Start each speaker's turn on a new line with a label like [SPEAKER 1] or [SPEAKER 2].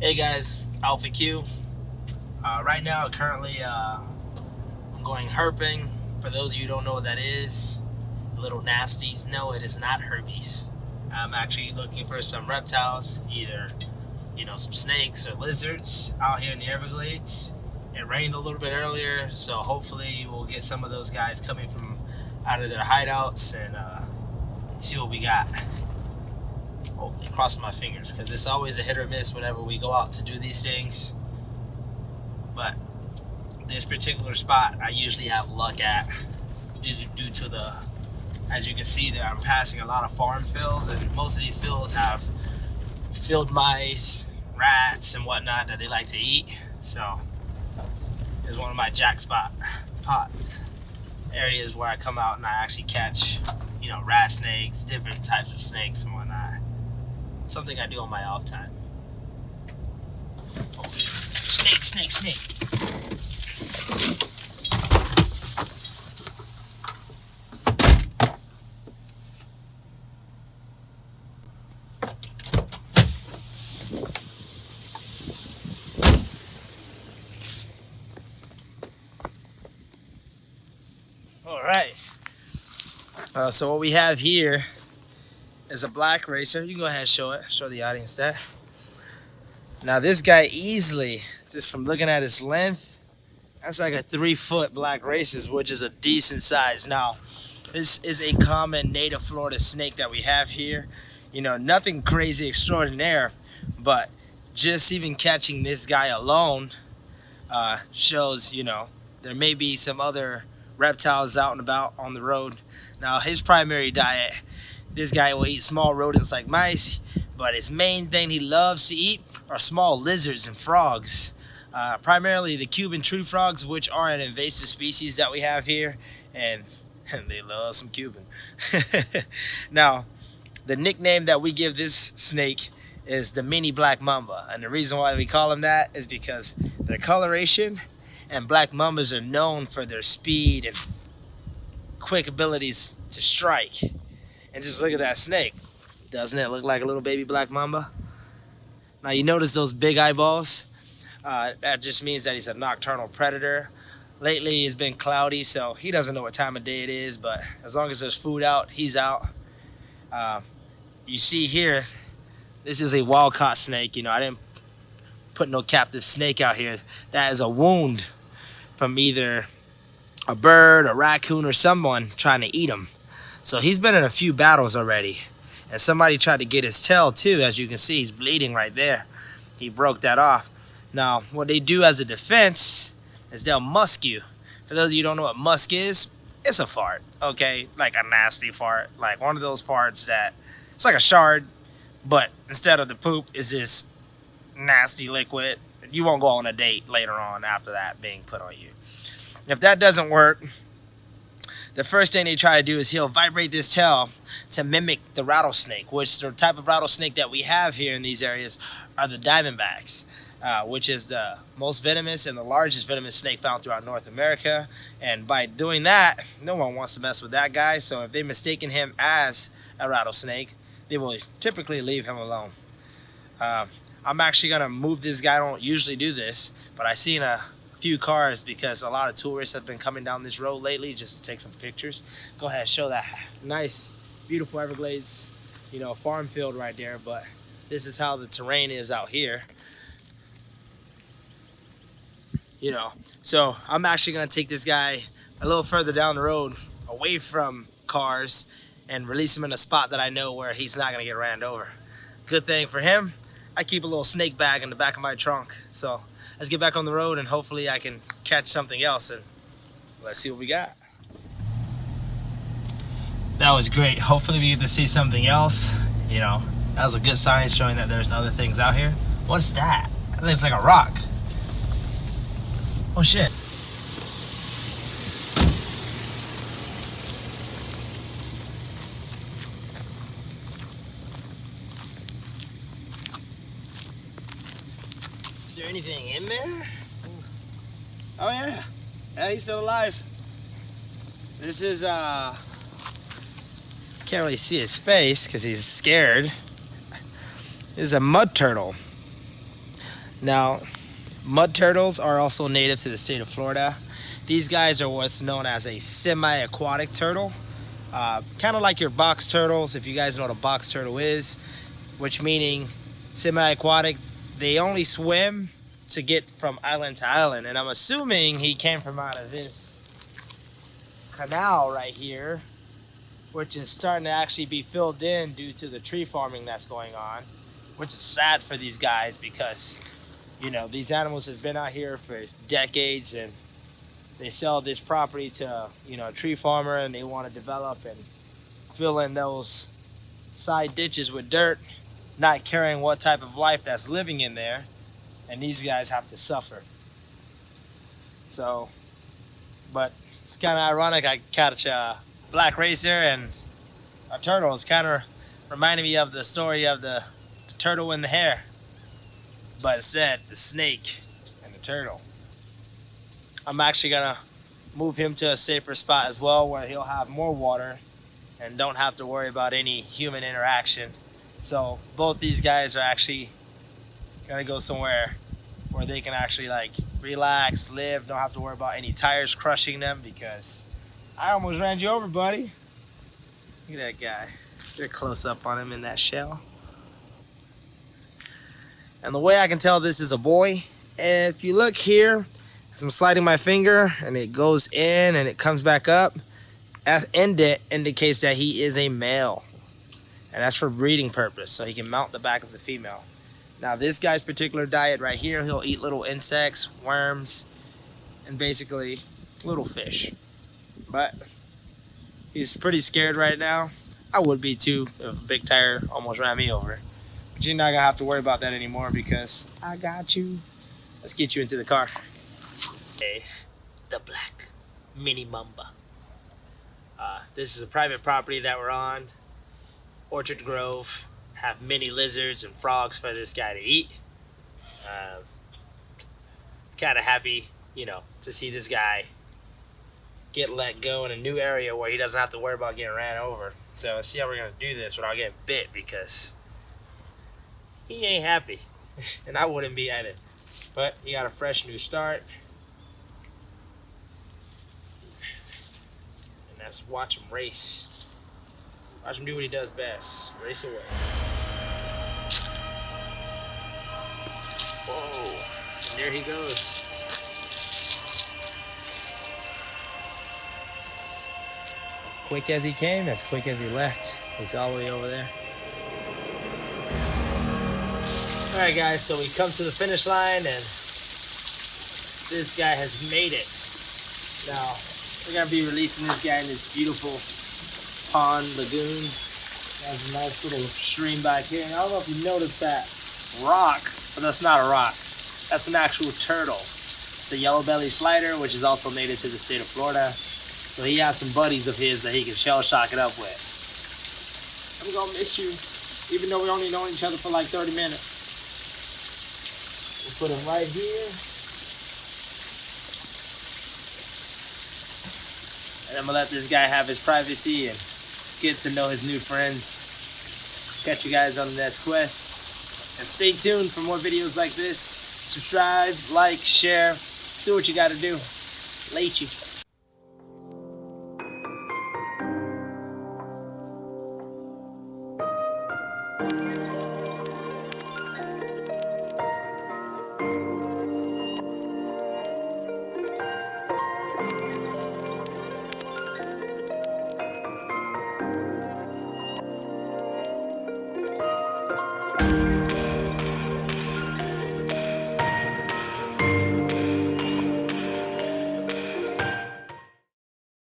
[SPEAKER 1] Hey guys, Alpha Q. Right now, currently, I'm going herping. For those of you who don't know what that is, little nasties, no, it is not herpes. I'm actually looking for some reptiles, either some snakes or lizards out here in the Everglades. It rained a little bit earlier, so hopefully we'll get some of those guys coming from out of their hideouts and see what we got. Hopefully, crossing my fingers, because it's always a hit or miss whenever we go out to do these things. But this particular spot, I usually have luck at due to the, as you can see, that I'm passing a lot of farm fields, and most of these fields have field mice, rats, and whatnot that they like to eat. So it's one of my jackpot areas where I come out and I actually catch, rat snakes, different types of snakes and whatnot. Something I do on my off time. Oh, snake. All right. So what we have here is a black racer. You can go ahead and show the audience that. Now this guy easily, just from looking at his length, that's like a 3-foot black racer, which is a decent size. Now, this is a common native Florida snake that we have here. Nothing crazy extraordinaire, but just even catching this guy alone shows, there may be some other reptiles out and about on the road. Now, his primary diet, this guy will eat small rodents like mice, but his main thing he loves to eat are small lizards and frogs. Primarily the Cuban tree frogs, which are an invasive species that we have here, and they love some Cuban. Now, the nickname that we give this snake is the mini black mamba, and the reason why we call him that is because their coloration, and black mambas are known for their speed and quick abilities to strike. And just look at that snake. Doesn't it look like a little baby black mamba? Now you notice those big eyeballs? That just means that he's a nocturnal predator. Lately it's been cloudy, so he doesn't know what time of day it is, but as long as there's food out, he's out. You see here, this is a wild-caught snake. I didn't put no captive snake out here. That is a wound from either a bird, a raccoon, or someone trying to eat him. So he's been in a few battles already. And somebody tried to get his tail too. As you can see, he's bleeding right there. He broke that off. Now, what they do as a defense is they'll musk you. For those of you who don't know what musk is, it's a fart, okay? Like a nasty fart. Like one of those farts that, it's like a shard, but instead of the poop, it's just nasty liquid. You won't go on a date later on after that being put on you. If that doesn't work, the first thing they try to do is he'll vibrate this tail to mimic the rattlesnake, which the type of rattlesnake that we have here in these areas are the diamondbacks, which is the most venomous and the largest venomous snake found throughout North America. And by doing that, no one wants to mess with that guy. So if they mistaken him as a rattlesnake, they will typically leave him alone. I'm actually going to move this guy. I don't usually do this, but I seen a few cars because a lot of tourists have been coming down this road lately just to take some pictures. Go ahead, show that nice, beautiful Everglades, farm field right there. But this is how the terrain is out here. So I'm actually going to take this guy a little further down the road, away from cars, and release him in a spot that I know where he's not going to get ran over. Good thing for him, I keep a little snake bag in the back of my trunk. So let's get back on the road and hopefully I can catch something else, and let's see what we got. That was great. Hopefully we get to see something else. That was a good sign showing that there's other things out here. What's that? That looks like a rock. Oh shit. Is there anything in there? Oh yeah. Yeah, he's still alive. This is can't really see his face because he's scared. This is a Mudturtle. Now, mud turtles are also native to the state of Florida. These guys are what's known as a semi-aquatic turtle. Kind of like your box turtles, if you guys know what a box turtle is, which meaning semi-aquatic, they only swim to get from island to island. And I'm assuming he came from out of this canal right here, which is starting to actually be filled in due to the tree farming that's going on, which is sad for these guys because, you know, these animals has been out here for decades and they sell this property to, you know, a tree farmer and they want to develop and fill in those side ditches with dirt, not caring what type of life that's living in there, and these guys have to suffer. So, but it's kind of ironic. I catch a black racer and a turtle. It's kind of reminding me of the story of the turtle and the hare, but instead the snake and the turtle. I'm actually gonna move him to a safer spot as well where he'll have more water and don't have to worry about any human interaction. So both these guys are actually gonna go somewhere where they can actually like relax, live, don't have to worry about any tires crushing them, because I almost ran you over, buddy. Look at that guy. Get a close up on him in that shell. And the way I can tell this is a boy, if you look here, as I'm sliding my finger and it goes in and it comes back up, that indicates that he is a male. And that's for breeding purpose, so he can mount the back of the female. Now this guy's particular diet right here, he'll eat little insects, worms, and basically little fish. But he's pretty scared right now. I would be too if a big tire almost ran me over. But you're not gonna have to worry about that anymore because I got you. Let's get you into the car. Okay, the black mini Mamba. This is a private property that we're on. Orchard Grove. Have many lizards and frogs for this guy to eat. Kind of happy, you know, to see this guy get let go in a new area where he doesn't have to worry about getting ran over. So let's see how we're gonna do this without getting bit, because he ain't happy, and I wouldn't be either. But he got a fresh new start, and that's watch him race. Watch him do what he does best: race away. Whoa! And there he goes. Quick as he came, as quick as he left. He's all the way over there. Alright guys, so we come to the finish line and this guy has made it. Now, we're going to be releasing this guy in this beautiful pond, lagoon. There's a nice little stream back here. And I don't know if you noticed that rock, but that's not a rock. That's an actual turtle. It's a yellow-bellied slider, which is also native to the state of Florida. So he has some buddies of his that he can shell shock it up with. I'm gonna miss you, even though we only known each other for like 30 minutes. We'll put him right here. And I'm gonna let this guy have his privacy and get to know his new friends. Catch you guys on the next quest. And stay tuned for more videos like this. Subscribe, like, share, do what you gotta do. Late you.